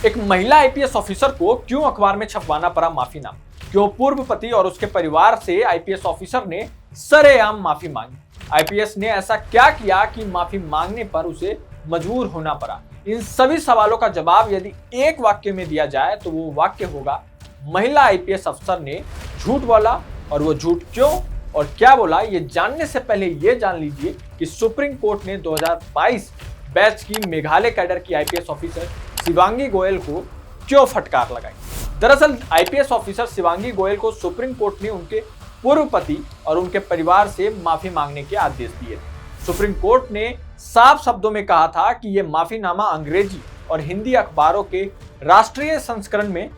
एक महिला IPS officer को क्यों अखबार में छपवाना पड़ा माफीनामा? क्यों पूर्व पति और उसके परिवार से आईपीएस ऑफिसर ने सरेआम माफी मांगी? आईपीएस ने ऐसा क्या किया कि माफी मांगने पर उसे मजबूर होना पड़ा? इन सभी सवालों का जवाब यदि एक वाक्य में दिया जाए तो वो वाक्य होगा, महिला आईपीएस अफसर ने झूठ बोला। और वो झूठ क्यों और क्या बोला, ये जानने से पहले ये जान लीजिए कि सुप्रीम कोर्ट ने 2022 बैच की मेघालय कैडर की आईपीएस ऑफिसर शिवांगी गोयल को क्यों फटकार लगाई। दरअसल आईपीएस ऑफिसर शिवांगी गोयल को सुप्रीम कोर्ट ने उनके पूर्व पति और उनके परिवार से माफी मांगने के आदेश दिए थे। सुप्रीम कोर्ट ने साफ शब्दों में कहा था कि यह माफीनामा अंग्रेजी और हिंदी अखबारों के राष्ट्रीय संस्करण में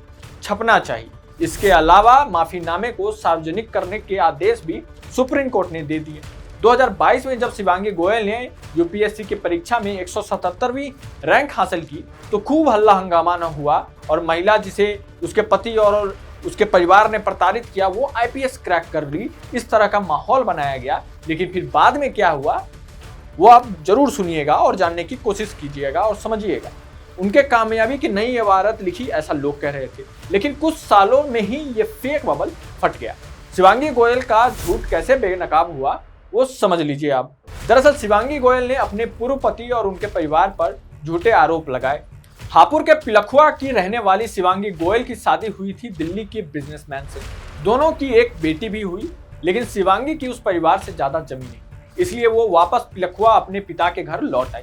छपना चाहिए। इसके अलावा माफीनामे को सार्वजनिक करने के आदेश भी सुप्रीम कोर्ट ने दे दिए। 2022 में जब शिवांगी गोयल ने यूपीएससी की परीक्षा में 177वीं रैंक हासिल की तो खूब हल्ला हंगामा न हुआ और महिला जिसे उसके पति और उसके परिवार ने प्रताड़ित किया वो आईपीएस क्रैक कर ली, इस तरह का माहौल बनाया गया। लेकिन फिर बाद में क्या हुआ वो आप जरूर सुनिएगा और जानने की कोशिश कीजिएगा और समझिएगा। उनके कामयाबी की नई इबारत लिखी ऐसा लोग कह रहे थे, लेकिन कुछ सालों में ही ये फेक बबल फट गया। शिवांगी गोयल का झूठ कैसे बेनकाब हुआ वो समझ लीजिए आप। दरअसल शिवांगी गोयल ने अपने पूर्व पति और उनके परिवार पर झूठे आरोप लगाए। हापुड़ के पिलखुआ की रहने वाली शिवांगी गोयल की शादी हुई थी दिल्ली के बिजनेसमैन से। दोनों की एक बेटी भी हुई, लेकिन शिवांगी की उस परिवार से ज्यादा जमीन नहीं, इसलिए वो वापस पिलखुआ अपने पिता के घर लौट आई।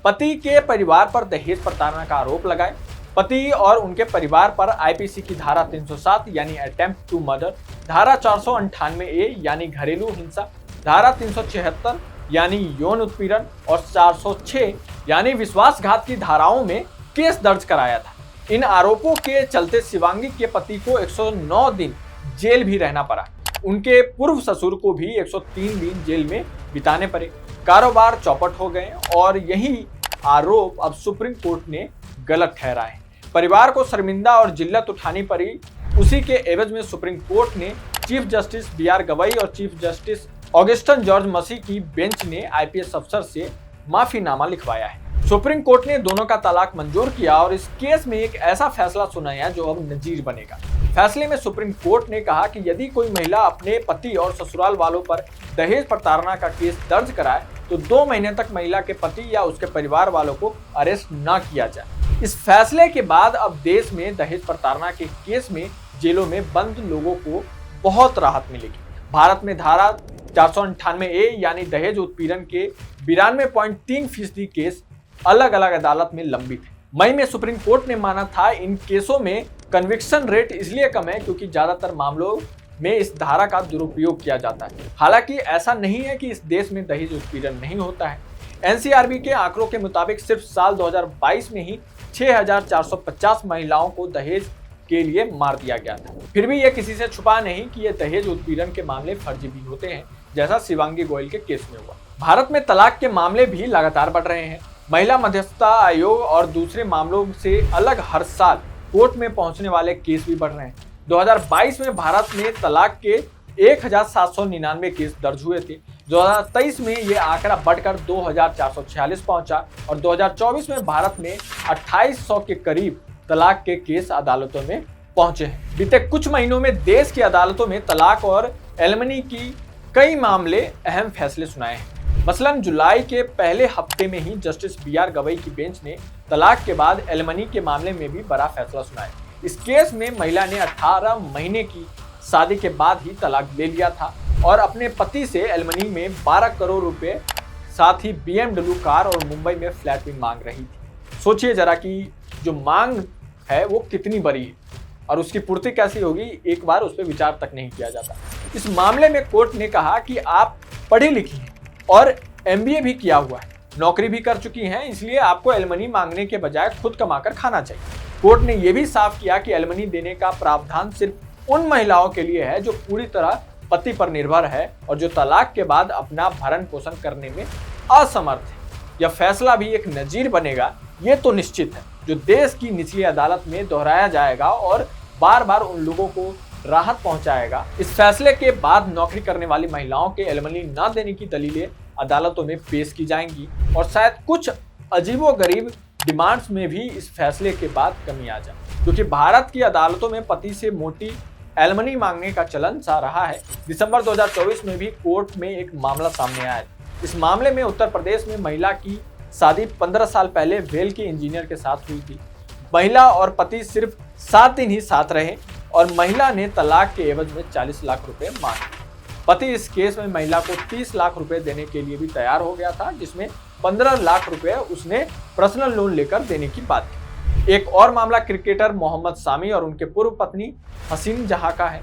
पति के परिवार पर दहेज प्रताड़ना का आरोप लगाए। पति और उनके परिवार पर आईपीसी की धारा 307 यानी अटेम्प्ट टू मर्डर, धारा 498A यानी घरेलू हिंसा, धारा 376 यानी यौन उत्पीड़न और 406 यानी विश्वासघात की धाराओं में केस दर्ज कराया था। इन आरोपों के चलते शिवांगी के पति को 109 दिन जेल भी रहना पड़ा। उनके पूर्व ससुर को भी 103 दिन जेल में बिताने पड़े। कारोबार चौपट हो गए और यही आरोप अब सुप्रीम कोर्ट ने गलत ठहराए। परिवार को शर्मिंदा और जिल्लत उठानी पड़ी। उसी के एवज में सुप्रीम कोर्ट ने चीफ जस्टिस BR गवई और चीफ जस्टिस ऑगस्टिन जॉर्ज मसी की बेंच ने आईपीएस अफसर से माफीनामा लिखवाया है। सुप्रीम कोर्ट ने दोनों का तलाक मंजूर किया और इस केस में एक ऐसा फैसला सुनाया जो अब नजीर बनेगा। फैसले में सुप्रीम कोर्ट ने कहा कि यदि कोई महिला अपने पति और ससुराल वालों पर दहेज प्रताड़ना का केस दर्ज कराए तो 2 महीने तक महिला के पति या उसके परिवार वालों को अरेस्ट न किया जाए। इस फैसले के बाद अब देश में दहेज प्रताड़ना के केस में जेलों में बंद लोगों को बहुत राहत मिलेगी। भारत में धारा 498A यानी दहेज उत्पीड़न के 92.3% केस अलग अलग अदालत में लंबित है। मई में सुप्रीम कोर्ट ने माना था इन केसों में कन्विक्शन रेट इसलिए कम है क्योंकि ज्यादातर मामलों में इस धारा का दुरुपयोग किया जाता है। हालांकि ऐसा नहीं है कि इस देश में दहेज उत्पीड़न नहीं होता है। एनसीआरबी के आंकड़ों के मुताबिक सिर्फ साल 2022 में ही 6450 महिलाओं को दहेज के लिए मार दिया गया था। फिर भी यह किसी से छुपा नहीं कि ये दहेज उत्पीड़न के मामले फर्जी भी होते हैं, जैसा शिवांगी गोयल के केस में हुआ। भारत में तलाक के मामले भी लगातार बढ़ रहे हैं। महिला मध्यस्थता आयोग और दूसरे मामलों से अलग हर साल कोर्ट में पहुंचने वाले केस भी बढ़ रहे हैं। 2022 में भारत में तलाक के 1799 केस दर्ज हुए थे। 2023 में ये आंकड़ा बढ़कर 2446 पहुंचा और 2024 में भारत में 2800 के करीब तलाक के केस अदालतों में पहुंचे हैं। बीते कुछ महीनों में देश की अदालतों में तलाक और एलिमनी की कई मामले अहम फैसले सुनाए हैं। मसलन जुलाई के पहले हफ्ते में ही जस्टिस BR गवई की बेंच ने तलाक के बाद एलिमनी के मामले में भी बड़ा फैसला सुनाया। इस केस में महिला ने 18 महीने की शादी के बाद ही तलाक ले लिया था और अपने पति से एलिमनी में 12 करोड़ रुपए साथ ही BMW कार और मुंबई में फ्लैट भी मांग रही थी। सोचिए जरा कि जो मांग है वो कितनी बड़ी है और उसकी पूर्ति कैसी होगी, एक बार उस पर विचार तक नहीं किया जाता। इस मामले में कोर्ट ने कहा कि आप पढ़ी लिखी हैं और MBA भी किया हुआ है, नौकरी भी कर चुकी हैं, इसलिए आपको एलिमनी मांगने के बजाय खुद कमाकर खाना चाहिए। कोर्ट ने यह भी साफ किया कि एलिमनी देने का प्रावधान सिर्फ उन महिलाओं के लिए है जो पूरी तरह पति पर निर्भर है और जो तलाक के बाद अपना भरण पोषण करने में असमर्थ है। यह फैसला भी एक नजीर बनेगा, ये तो निश्चित है, जो देश की निचली अदालत में दोहराया जाएगा और बार बार उन लोगों को राहत पहुंचाएगा। इस फैसले के बाद नौकरी करने वाली महिलाओं के एलिमनी न देने की दलीलें अदालतों में पेश की जाएंगी और शायद कुछ अजीबोगरीब डिमांड्स में भी इस फैसले के बाद कमी आ जाए, क्योंकि भारत की अदालतों में पति से मोटी एलिमनी मांगने का चलन सा रहा है। दिसंबर 2024 में भी कोर्ट में एक मामला सामने आया। इस मामले में उत्तर प्रदेश में महिला की शादी 15 साल पहले वेल के इंजीनियर के साथ हुई थी। महिला और पति सिर्फ 7 दिन ही साथ रहे और महिला ने तलाक के एवज में 40 लाख रुपए मांगे। पति इस केस में महिला को 30 लाख रुपए देने के लिए भी तैयार हो गया था, जिसमें 15 लाख रुपए उसने पर्सनल लोन लेकर देने की बात की। एक और मामला क्रिकेटर मोहम्मद सामी और उनके पूर्व पत्नी हसीन जहां का है,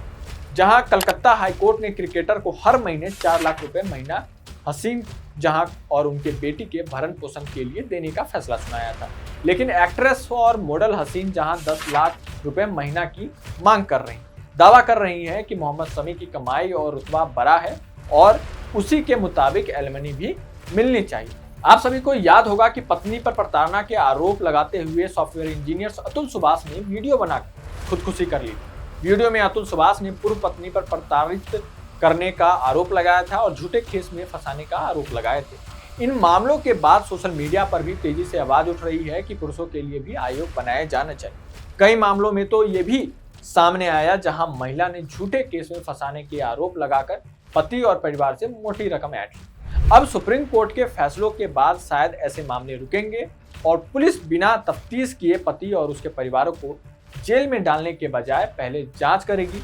जहां कलकत्ता हाईकोर्ट ने क्रिकेटर को हर महीने 4 लाख रुपए महीना हसीन जहां और उनके बेटी के भरण पोषण के लिए देने का फैसला सुनाया था। लेकिन एक्ट्रेस और मॉडल हसीन जहां 10 लाख रुपए महीना की मांग कर रही, दावा कर रही है कि मोहम्मद समी की कमाई और रुतबा बड़ा है और उसी के मुताबिक एलिमनी भी मिलनी चाहिए। आप सभी को याद होगा कि पत्नी पर प्रताड़ना के आरोप लगाते हुए सॉफ्टवेयर इंजीनियर अतुल सुभाष ने वीडियो बनाकर खुदकुशी कर ली। वीडियो में अतुल सुभाष ने पूर्व पत्नी पर प्रताड़ित करने का आरोप लगाया था और झूठे केस में फंसाने का आरोप लगाए थे। इन मामलों के बाद सोशल मीडिया पर भी तेजी से आवाज उठ रही है कि पुरुषों के लिए भी आयोग बनाया जाना चाहिए। कई मामलों में तो ये भी सामने आया जहां महिला ने झूठे केस में फंसाने के आरोप लगाकर पति और परिवार से मोटी रकम ऐंठ ली। अब सुप्रीम कोर्ट के फैसलों के बाद शायद ऐसे मामले रुकेंगे और पुलिस बिना तफ्तीश किए पति और उसके परिवारों को जेल में डालने के बजाय पहले जांच करेगी,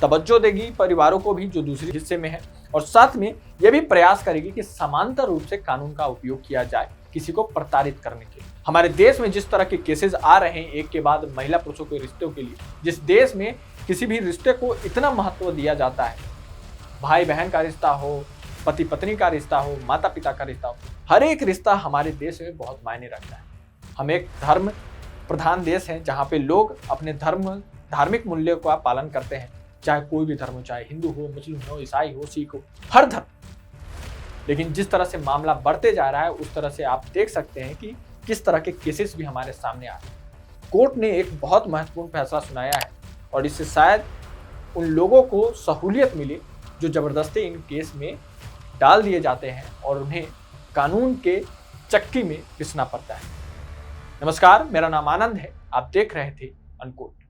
तवज्जो देगी परिवारों को भी जो दूसरे हिस्से में है, और साथ में यह भी प्रयास करेगी कि समांतर रूप से कानून का उपयोग किया जाए किसी को प्रताड़ित करने के लिए। हमारे देश में जिस तरह के केसेस आ रहे हैं एक के बाद महिला पुरुषों के रिश्तों के लिए, जिस देश में किसी भी रिश्ते को इतना महत्व दिया जाता है, भाई बहन का रिश्ता हो, पति पत्नी का रिश्ता हो, माता पिता का रिश्ता हो, हर एक रिश्ता हमारे देश में बहुत मायने रखता है। हम एक धर्म प्रधान देश है जहाँ पे लोग अपने धार्मिक मूल्यों का पालन करते हैं, चाहे कोई भी धर्म हो, चाहे हिंदू हो, मुस्लिम हो, ईसाई हो, सिख हो, हर धर्म। लेकिन जिस तरह से मामला बढ़ते जा रहा है उस तरह से आप देख सकते हैं कि किस तरह के केसेस भी हमारे सामने आ रहे हैं। कोर्ट ने एक बहुत महत्वपूर्ण फैसला सुनाया है और इससे शायद उन लोगों को सहूलियत मिले जो जबरदस्ती इन केस में डाल दिए जाते हैं और उन्हें कानून के चक्की में पिसना पड़ता है। नमस्कार, मेरा नाम आनंद है, आप देख रहे थे अनकोट।